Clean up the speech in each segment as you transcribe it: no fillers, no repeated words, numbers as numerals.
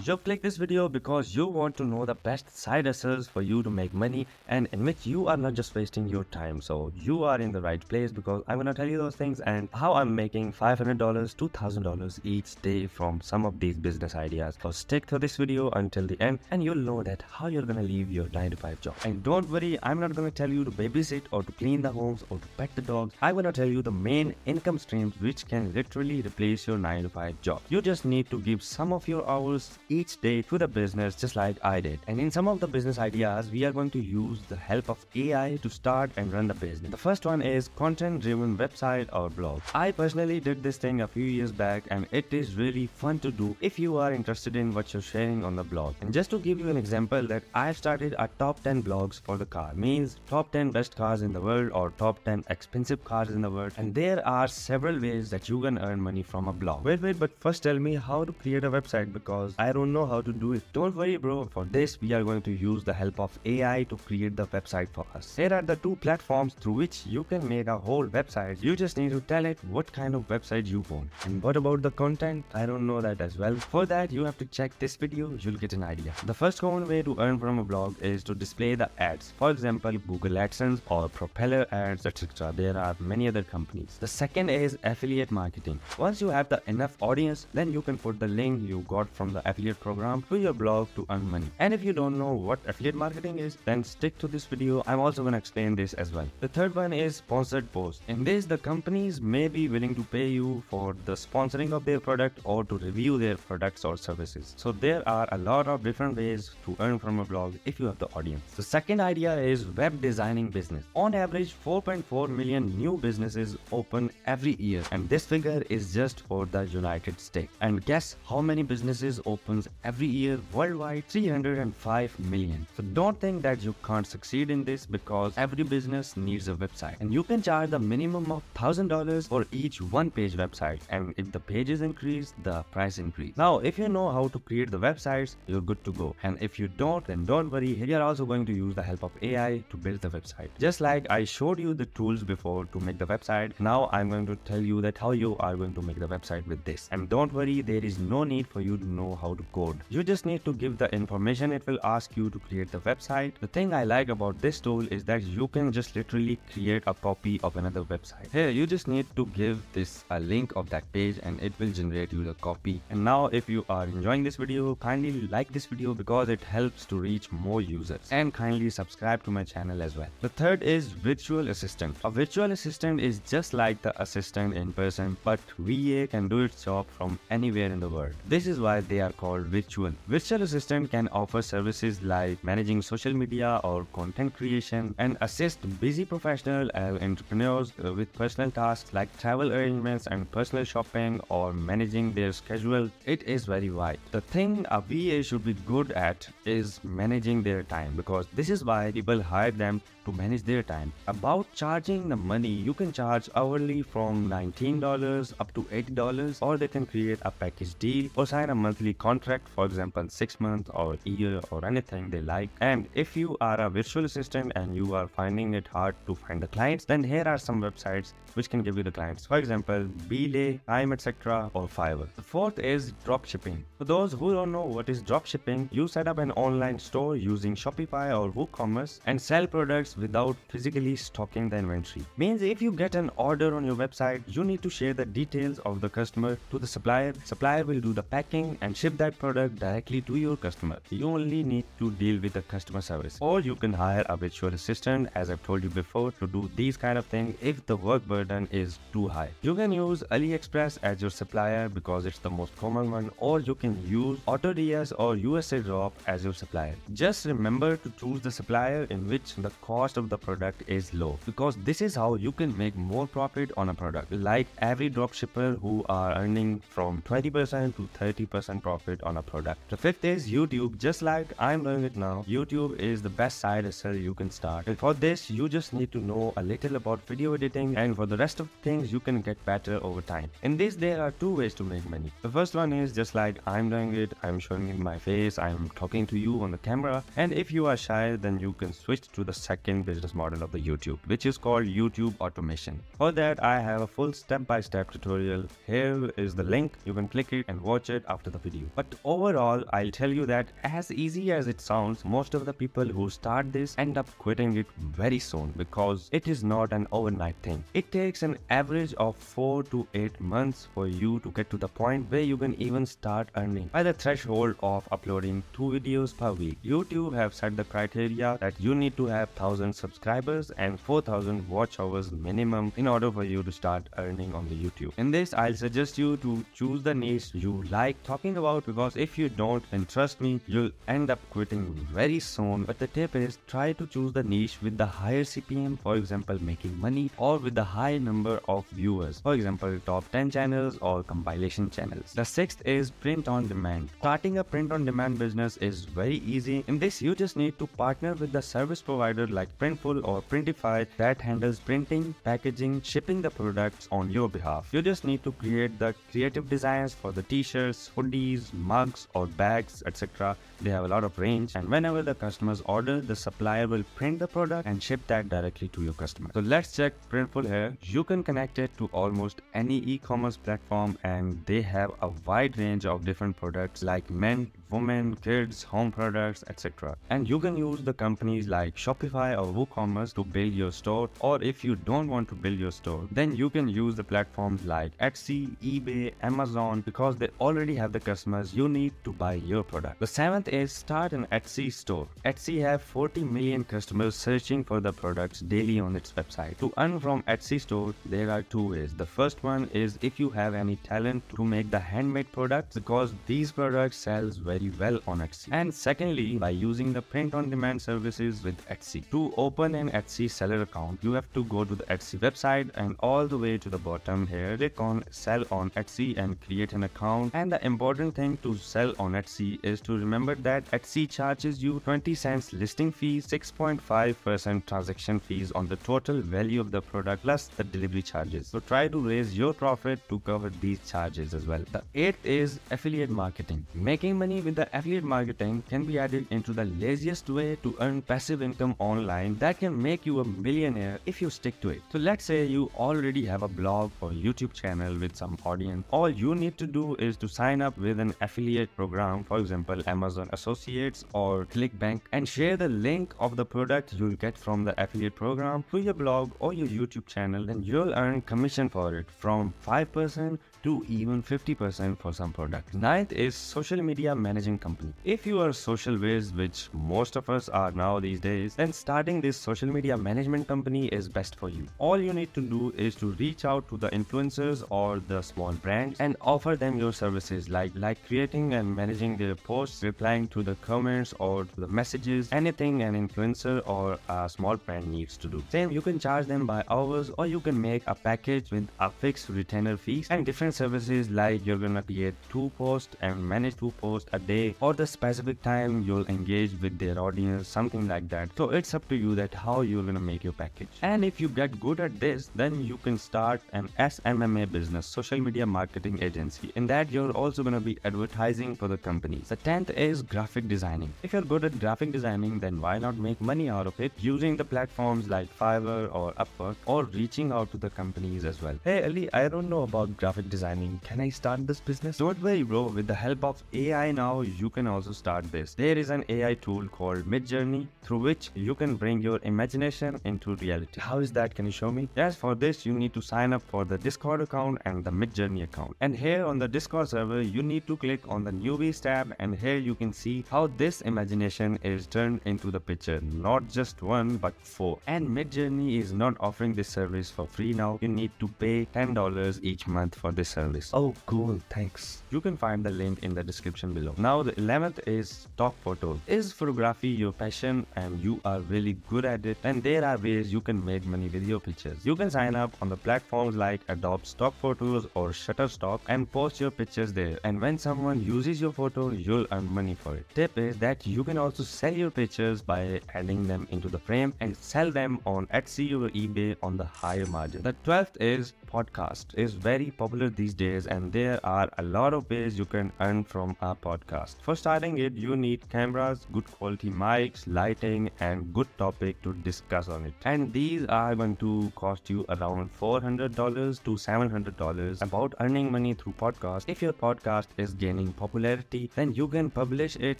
You click this video because you want to know the best side hustles for you to make money and in which you are not just wasting your time. So you are in the right place because I'm going to tell you those things and how I'm making $500 to $1,000 each day from some of these business ideas. So stick to this video until the end and you'll know that how you're going to leave your 9 to 5 job. And don't worry, I'm not going to tell you to babysit or to clean the homes or to pet the dogs. I'm going to tell you the main income streams which can literally replace your 9 to 5 job. You just need to give some of your hours each day to the business just like I did. And in some of the business ideas, we are going to use the help of AI to start and run the business. The first one is content-driven website or blog. I personally did this thing a few years back and it is really fun to do if you are interested in what you're sharing on the blog. And just to give you an example that I've started a top 10 blogs for the car, means top 10 best cars in the world or top 10 expensive cars in the world. And there are several ways that you can earn money from a blog. Wait, but first tell me how to create a website because I don't know how to do it. Don't worry bro, for this we are going to use the help of AI to create the website for us. Here are the two platforms through which you can make a whole website. You just need to tell it what kind of website you want. And what about the content? I don't know that as well. For that you have to check this video, you'll get an idea. The first common way to earn from a blog is to display the ads. For example, Google AdSense or Propeller ads, etc. There are many other companies. The second is affiliate marketing. Once you have the enough audience, then you can put the link you got from the affiliate program to your blog to earn money. And if you don't know what affiliate marketing is, then stick to this video. I'm also going to explain this as well. The third one is sponsored posts. In this, the companies may be willing to pay you for the sponsoring of their product or to review their products or services. So there are a lot of different ways to earn from a blog if you have the audience. The second idea is web designing business. On average, 4.4 million new businesses open every year, and this figure is just for the United States. And guess how many businesses opens every year worldwide? 305 million. So don't think that you can't succeed in this because every business needs a website, and you can charge the minimum of $1,000 for each one page website, and if the pages increase, the price increase. Now if you know how to create the websites, you're good to go, and if you don't, then don't worry, we are also going to use the help of AI to build the website. Just like I showed you the tools before to make the website, now I'm going to tell you that how you are going to make the website with this. And don't worry, there is no need for you to know how to code. You just need to give the information it will ask you to create the website. The thing I like about this tool is that you can just literally create a copy of another website. Here you just need to give this a link of that page and it will generate you the copy. And now if you are enjoying this video, kindly like this video because it helps to reach more users, and kindly subscribe to my channel as well. The third is virtual assistant. A virtual assistant is just like the assistant in person, but VA can do its job from anywhere in the world. This is why they are called virtual. Virtual assistant can offer services like managing social media or content creation and assist busy professionals and entrepreneurs with personal tasks like travel arrangements and personal shopping or managing their schedule. It is very wide. The thing a VA should be good at is managing their time, because this is why people hire them to manage their time. About charging the money, you can charge hourly from $19 up to $80, or they can create a package deal or sign a monthly contract, for example 6 months or a year or anything they like. And if you are a virtual assistant and you are finding it hard to find the clients, then here are some websites which can give you the clients, for example Belay, Time, etc. or Fiverr. The fourth is dropshipping. For those who don't know what is dropshipping, you set up an online store using Shopify or WooCommerce and sell products without physically stocking the inventory. Means if you get an order on your website, you need to share the details of the customer to the supplier. Supplier will do the packing and ship that product directly to your customer. You only need to deal with the customer service, or you can hire a virtual assistant, as I've told you before, to do these kind of things if the work burden is too high. You can use AliExpress as your supplier because it's the most common one, or you can use AutoDS or USA Drop as your supplier. Just remember to choose the supplier in which the cost of the product is low, because this is how you can make more profit on a product, like every dropshipper who are earning from 20% to 30% profit on a product. The fifth is YouTube. Just like I'm doing it now, YouTube is the best side hustle you can start, and for this you just need to know a little about video editing, and for the rest of things you can get better over time. In this there are two ways to make money. The first one is just like I'm doing it, I'm showing in my face, I'm talking to you on the camera, and if you are shy then you can switch to the second business model of the YouTube, which is called YouTube automation. For that I have a full step-by-step tutorial. Here is the link, you can click it and watch it after the video. But But overall, I'll tell you that as easy as it sounds, most of the people who start this end up quitting it very soon because it is not an overnight thing. It takes an average of 4 to 8 months for you to get to the point where you can even start earning. By the threshold of uploading 2 videos per week, YouTube have set the criteria that you need to have 1000 subscribers and 4000 watch hours minimum in order for you to start earning on the YouTube. In this, I'll suggest you to choose the niche you like talking about, because if you don't, then trust me, you'll end up quitting very soon. But the tip is, try to choose the niche with the higher CPM, for example making money, or with the high number of viewers, for example top 10 channels or compilation channels. The sixth is print on demand. Starting a print on demand business is very easy. In this, you just need to partner with the service provider like Printful or Printify that handles printing, packaging, shipping the products on your behalf. You just need to create the creative designs for the t-shirts, hoodies, mugs or bags, etc. They have a lot of range, and whenever the customers order, the supplier will print the product and ship that directly to your customer. So let's check Printful here. You can connect it to almost any e-commerce platform, and they have a wide range of different products like men, women, kids, home products, etc. And you can use the companies like Shopify or WooCommerce to build your store, or if you don't want to build your store, then you can use the platforms like Etsy, eBay, Amazon, because they already have the customers you need to buy your product. The seventh is start an Etsy store. Etsy have 40 million customers searching for the products daily on its website. To earn from Etsy store, there are two ways. The first one is if you have any talent to make the handmade products, because these products sells very well on Etsy. And secondly, by using the print on demand services with Etsy. To open an Etsy seller account, you have to go to the Etsy website and all the way to the bottom here, click on sell on Etsy and create an account. And the important thing to sell on Etsy is to remember that Etsy charges you 20 cents listing fees, 6.5% transaction fees on the total value of the product plus the delivery charges. So try to raise your profit to cover these charges as well. The eighth is affiliate marketing. Making money with the affiliate marketing can be added into the laziest way to earn passive income online that can make you a millionaire if you stick to it. So let's say you already have a blog or YouTube channel with some audience. All you need to do is to sign up with an affiliate program, for example Amazon Associates or ClickBank, and share the link of the product you'll get from the affiliate program to your blog or your YouTube channel, and you'll earn commission for it from 5% to even 50% for some products. Ninth is social media managing company. If you are social whiz, which most of us are now these days, then starting this social media management company is best for you. All you need to do is to reach out to the influencers or the small brands and offer them your services like creating and managing their posts, replying to the comments or to the messages, anything an influencer or a small brand needs to do. Same, you can charge them by hours, or you can make a package with a fixed retainer fees and different services, like you're gonna create 2 posts and manage 2 posts a day, or the specific time you'll engage with their audience, something like that. So it's up to you that how you're gonna make your package. And if you get good at this, then you can start an SMMA business, social media marketing agency. In that, you're also gonna be advertising for the companies. The 10th is graphic designing. If you're good at graphic designing, then why not make money out of it using the platforms like Fiverr or Upwork, or reaching out to the companies as well. Hey Ali, I don't know about graphic designing. Can I start this business? Don't worry bro, with the help of AI now, you can also start this. There is an AI tool called Midjourney through which you can bring your imagination into reality. How is that? Can you show me? Yes, for this you need to sign up for the Discord account and the Midjourney account. And here on the Discord server, you need to click on the newbies tab, and here you can see how this imagination is turned into the picture. Not just one, but 4. And Midjourney is not offering this service for free now. You need to pay $10 each month for this service. Oh cool, thanks. You can find the link in the description below. Now the 11th is stock photos. Is photography your passion and you are really good at it? Then there are ways you can make money with your pictures. You can sign up on the platforms like Adobe Stock Photos or Shutterstock and post your pictures there. And when someone uses your photo, you'll earn money for it. Tip is that you can also sell your pictures by adding them into the frame and sell them on Etsy or eBay on the higher margin. The 12th is podcast is very popular these days, and there are a lot of ways you can earn from a podcast. For starting it, you need cameras, good quality mics, lighting, and good topic to discuss on it. And these are going to cost you around $400 to $700. About earning money through podcast, if your podcast is gaining popularity, then you can publish it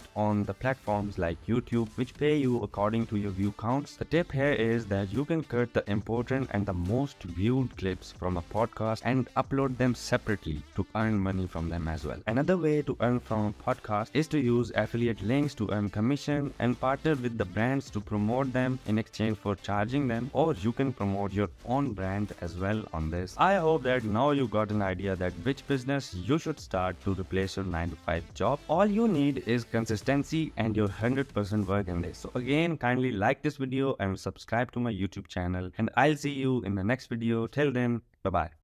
on the platforms like YouTube, which pay you according to your view counts. The tip here is that you can cut the important and the most viewed clips from a podcast and upload them separately to earn money from them as well. Another way to earn from a podcast is to use affiliate links to earn commission and partner with the brands to promote them in exchange for charging them, or you can promote your own brand as well on this. I hope that now you got an idea that which business you should start to replace your 9 to 5 job. All you need is consistency and your 100% work in this. So again, kindly like this video and subscribe to my YouTube channel, and I'll see you in the next video. Till then, bye bye.